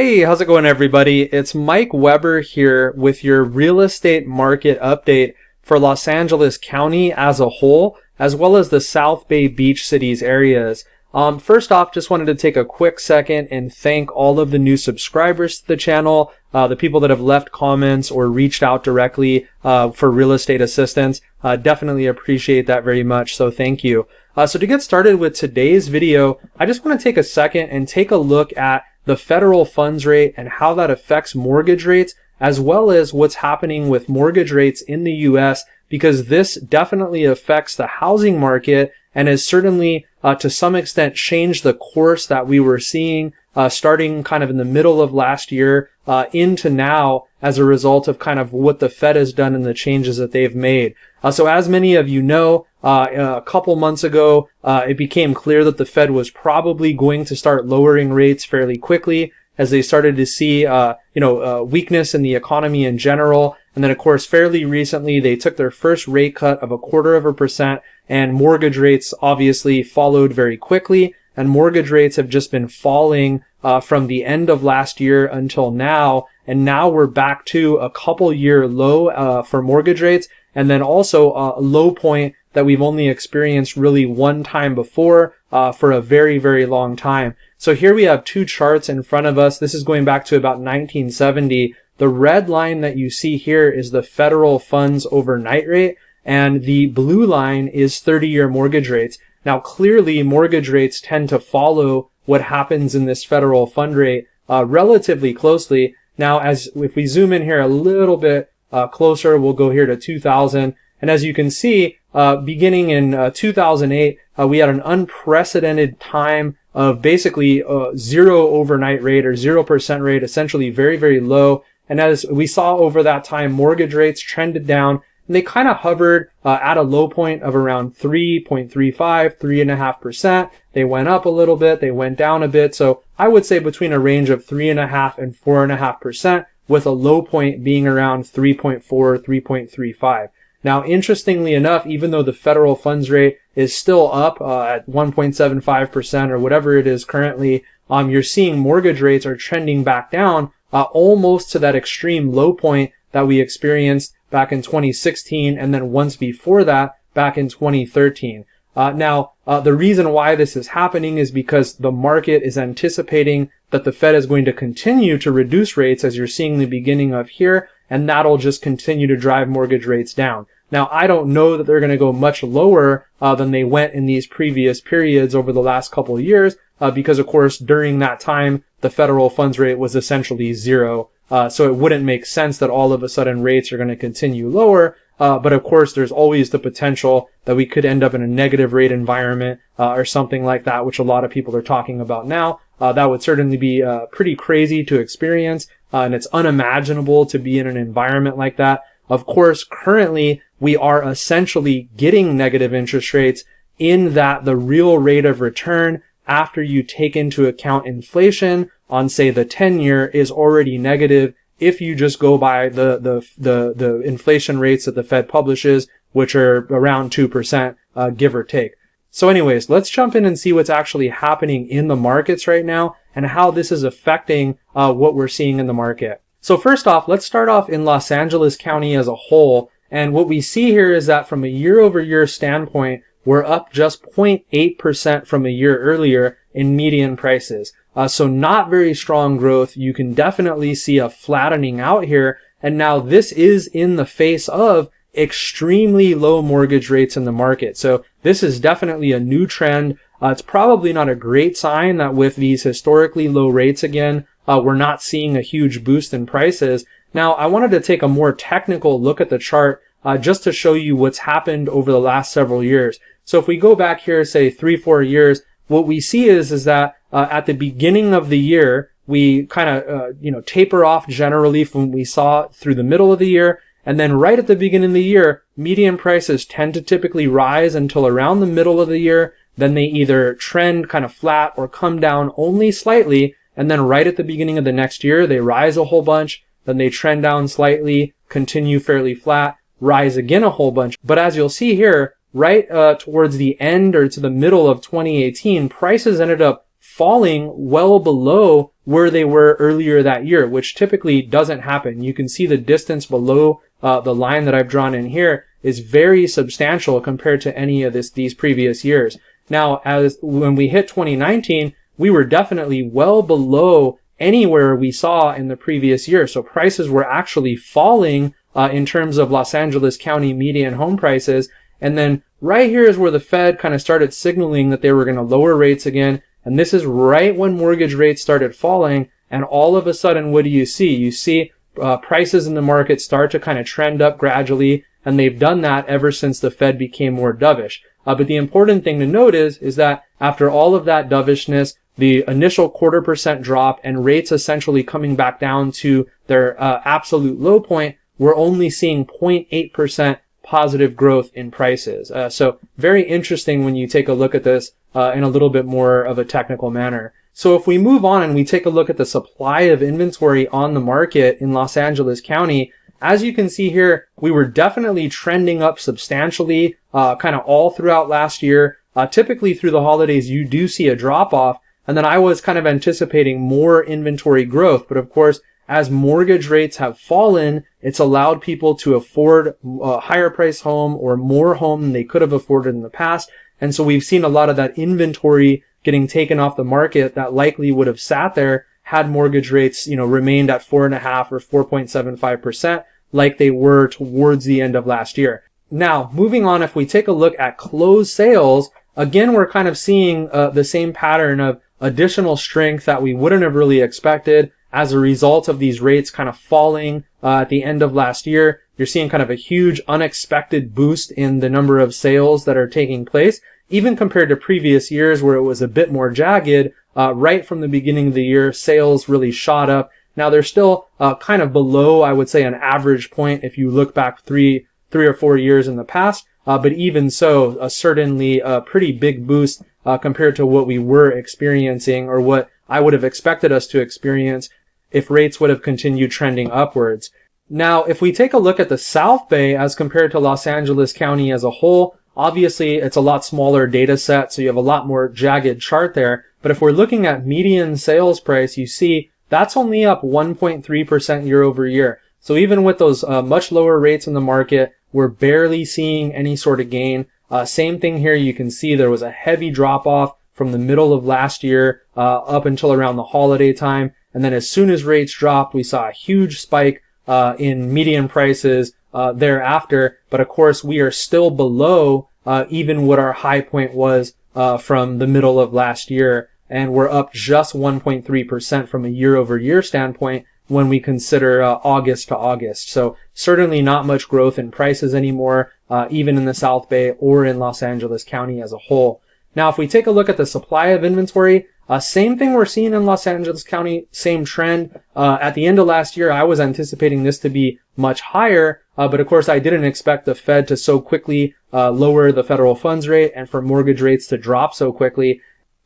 Hey, how's it going, everybody? It's Mike Weber here with your real estate market update for Los Angeles County as a whole, as well as the South Bay Beach Cities areas. First off, just wanted to take a quick second and thank all of the new subscribers to the channel, the people that have left comments or reached out directly for real estate assistance. Definitely appreciate that very much, so thank you. So to get started with today's video, I just want to take a second and take a look at the federal funds rate and how that affects mortgage rates, as well as what's happening with mortgage rates in the US, because this definitely affects the housing market and has certainly to some extent changed the course that we were seeing starting kind of in the middle of last year into now as a result of kind of what the Fed has done and the changes that they've made. So as many of you know, a couple months ago, it became clear that the Fed was probably going to start lowering rates fairly quickly as they started to see, weakness in the economy in general. And then, of course, fairly recently, they took their first rate cut of 0.25%, and mortgage rates obviously followed very quickly. And mortgage rates have just been falling from the end of last year until now. And now we're back to a couple-year low for mortgage rates, and then also a low point that we've only experienced really one time before for a very, very long time. So here we have two charts in front of us. This is going back to about 1970. The red line that you see here is the federal funds overnight rate, and the blue line is 30-year mortgage rates. Now, clearly, mortgage rates tend to follow what happens in this federal fund rate relatively closely. Now, if we zoom in here a little bit closer, we'll go here to 2000. And as you can see, beginning in 2008, we had an unprecedented time of basically zero overnight rate or 0% rate, essentially very, very low. And as we saw over that time, mortgage rates trended down, and they kind of hovered at a low point of around 3.35, 3.5%. They went up a little bit, they went down a bit. So I would say between a range of 3.5 and 4.5%, with a low point being around 3.4, 3.35. Now, interestingly enough, even though the federal funds rate is still up at 1.75% or whatever it is currently, you're seeing mortgage rates are trending back down almost to that extreme low point that we experienced back in 2016, and then once before that, back in 2013. The reason why this is happening is because the market is anticipating that the Fed is going to continue to reduce rates, as you're seeing the beginning of here, and that'll just continue to drive mortgage rates down. Now, I don't know that they're going to go much lower than they went in these previous periods over the last couple of years, because, of course, during that time, the federal funds rate was essentially zero. So it wouldn't make sense that all of a sudden rates are going to continue lower. But of course, there's always the potential that we could end up in a negative rate environment or something like that, which a lot of people are talking about now. That would certainly be pretty crazy to experience, and it's unimaginable to be in an environment like that. Of course, currently, we are essentially getting negative interest rates in that the real rate of return after you take into account inflation on, say, the 10-year is already negative if you just go by the inflation rates that the Fed publishes, which are around 2%, give or take. So anyways, let's jump in and see what's actually happening in the markets right now and how this is affecting what we're seeing in the market. So first off, let's start off in Los Angeles County as a whole. And what we see here is that from a year-over-year standpoint, we're up just 0.8% from a year earlier in median prices. So not very strong growth. You can definitely see a flattening out here. And now this is in the face of extremely low mortgage rates in the market. So this is definitely a new trend. It's probably not a great sign that with these historically low rates again, we're not seeing a huge boost in prices. Now, I wanted to take a more technical look at the chart just to show you what's happened over the last several years. So if we go back here, say 3-4 years, what we see is that at the beginning of the year, we kind of taper off generally from what we saw through the middle of the year. And then right at the beginning of the year, median prices tend to typically rise until around the middle of the year. Then they either trend kind of flat or come down only slightly. And then right at the beginning of the next year, they rise a whole bunch. Then they trend down slightly, continue fairly flat, rise again a whole bunch. But as you'll see here, right towards the end or to the middle of 2018, prices ended up falling well below where they were earlier that year, which typically doesn't happen. You can see the distance below the line that I've drawn in here is very substantial compared to any of these previous years. Now, when we hit 2019, we were definitely well below anywhere we saw in the previous year. So prices were actually falling in terms of Los Angeles County median home prices. And then right here is where the Fed kind of started signaling that they were going to lower rates again. And this is right when mortgage rates started falling. And all of a sudden, what do you see? You see prices in the market start to kind of trend up gradually. And they've done that ever since the Fed became more dovish. But the important thing to note is that after all of that dovishness, the initial 0.25% drop and rates essentially coming back down to their absolute low point, we're only seeing 0.8% positive growth in prices. So very interesting when you take a look at this in a little bit more of a technical manner. So if we move on and we take a look at the supply of inventory on the market in Los Angeles County, as you can see here, we were definitely trending up substantially, kind of all throughout last year. Typically through the holidays, you do see a drop off. And then I was kind of anticipating more inventory growth. But of course, as mortgage rates have fallen, it's allowed people to afford a higher price home or more home than they could have afforded in the past. And so we've seen a lot of that inventory getting taken off the market that likely would have sat there had mortgage rates, remained at 4.5 or 4.75% like they were towards the end of last year. Now, moving on, if we take a look at closed sales, again, we're kind of seeing the same pattern of additional strength that we wouldn't have really expected as a result of these rates kind of falling at the end of last year. You're seeing kind of a huge unexpected boost in the number of sales that are taking place, even compared to previous years where it was a bit more jagged. Right from the beginning of the year, sales really shot up. Now they're still kind of below, I would say, an average point if you look back three or 4 years in the past. But even so, certainly a pretty big boost compared to what we were experiencing or what I would have expected us to experience if rates would have continued trending upwards. Now, if we take a look at the South Bay as compared to Los Angeles County as a whole, obviously it's a lot smaller data set, so you have a lot more jagged chart there. But if we're looking at median sales price, you see that's only up 1.3% year over year. So even with those much lower rates in the market, we're barely seeing any sort of gain. Same thing here. You can see there was a heavy drop off from the middle of last year up until around the holiday time. And then as soon as rates dropped, we saw a huge spike in median prices thereafter. But of course, we are still below even what our high point was from the middle of last year. And we're up just 1.3% from a year over year standpoint when we consider August to August. So certainly not much growth in prices anymore, even in the South Bay or in Los Angeles County as a whole. Now, if we take a look at the supply of inventory, same thing we're seeing in Los Angeles County, same trend. At the end of last year, I was anticipating this to be much higher, but of course I didn't expect the Fed to so quickly lower the federal funds rate and for mortgage rates to drop so quickly.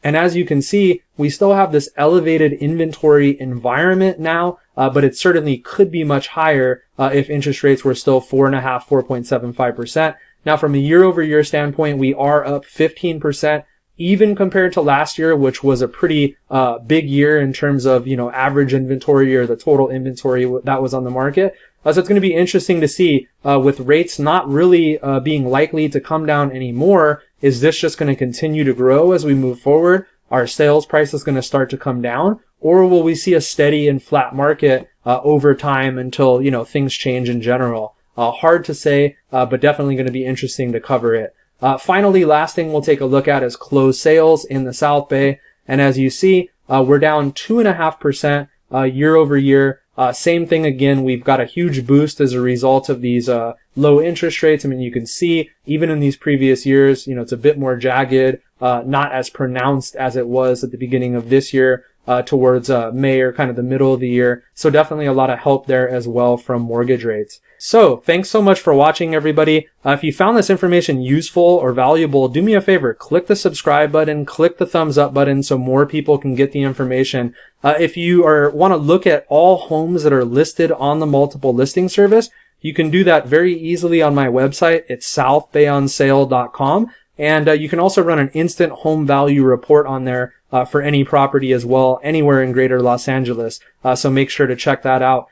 And as you can see, we still have this elevated inventory environment now, but it certainly could be much higher if interest rates were still 4.5, 4.75%. Now, from a year-over-year standpoint, we are up 15%, even compared to last year, which was a pretty big year in terms of, average inventory or the total inventory that was on the market. So it's going to be interesting to see with rates not really being likely to come down anymore. Is this just going to continue to grow as we move forward? Are sales prices going to start to come down? Or will we see a steady and flat market over time until, things change in general? Hard to say, but definitely going to be interesting to cover it. Finally, last thing we'll take a look at is closed sales in the South Bay. And as you see, we're down 2.5% year over year. Same thing again, we've got a huge boost as a result of these low interest rates. I mean, you can see even in these previous years, it's a bit more jagged, not as pronounced as it was at the beginning of this year towards May or kind of the middle of the year. So definitely a lot of help there as well from mortgage rates. So thanks so much for watching, everybody. If you found this information useful or valuable, do me a favor, click the subscribe button, click the thumbs up button so more people can get the information. If you want to look at all homes that are listed on the multiple listing service, you can do that very easily on my website. It's southbayonsale.com. And you can also run an instant home value report on there for any property as well, anywhere in greater Los Angeles. So make sure to check that out.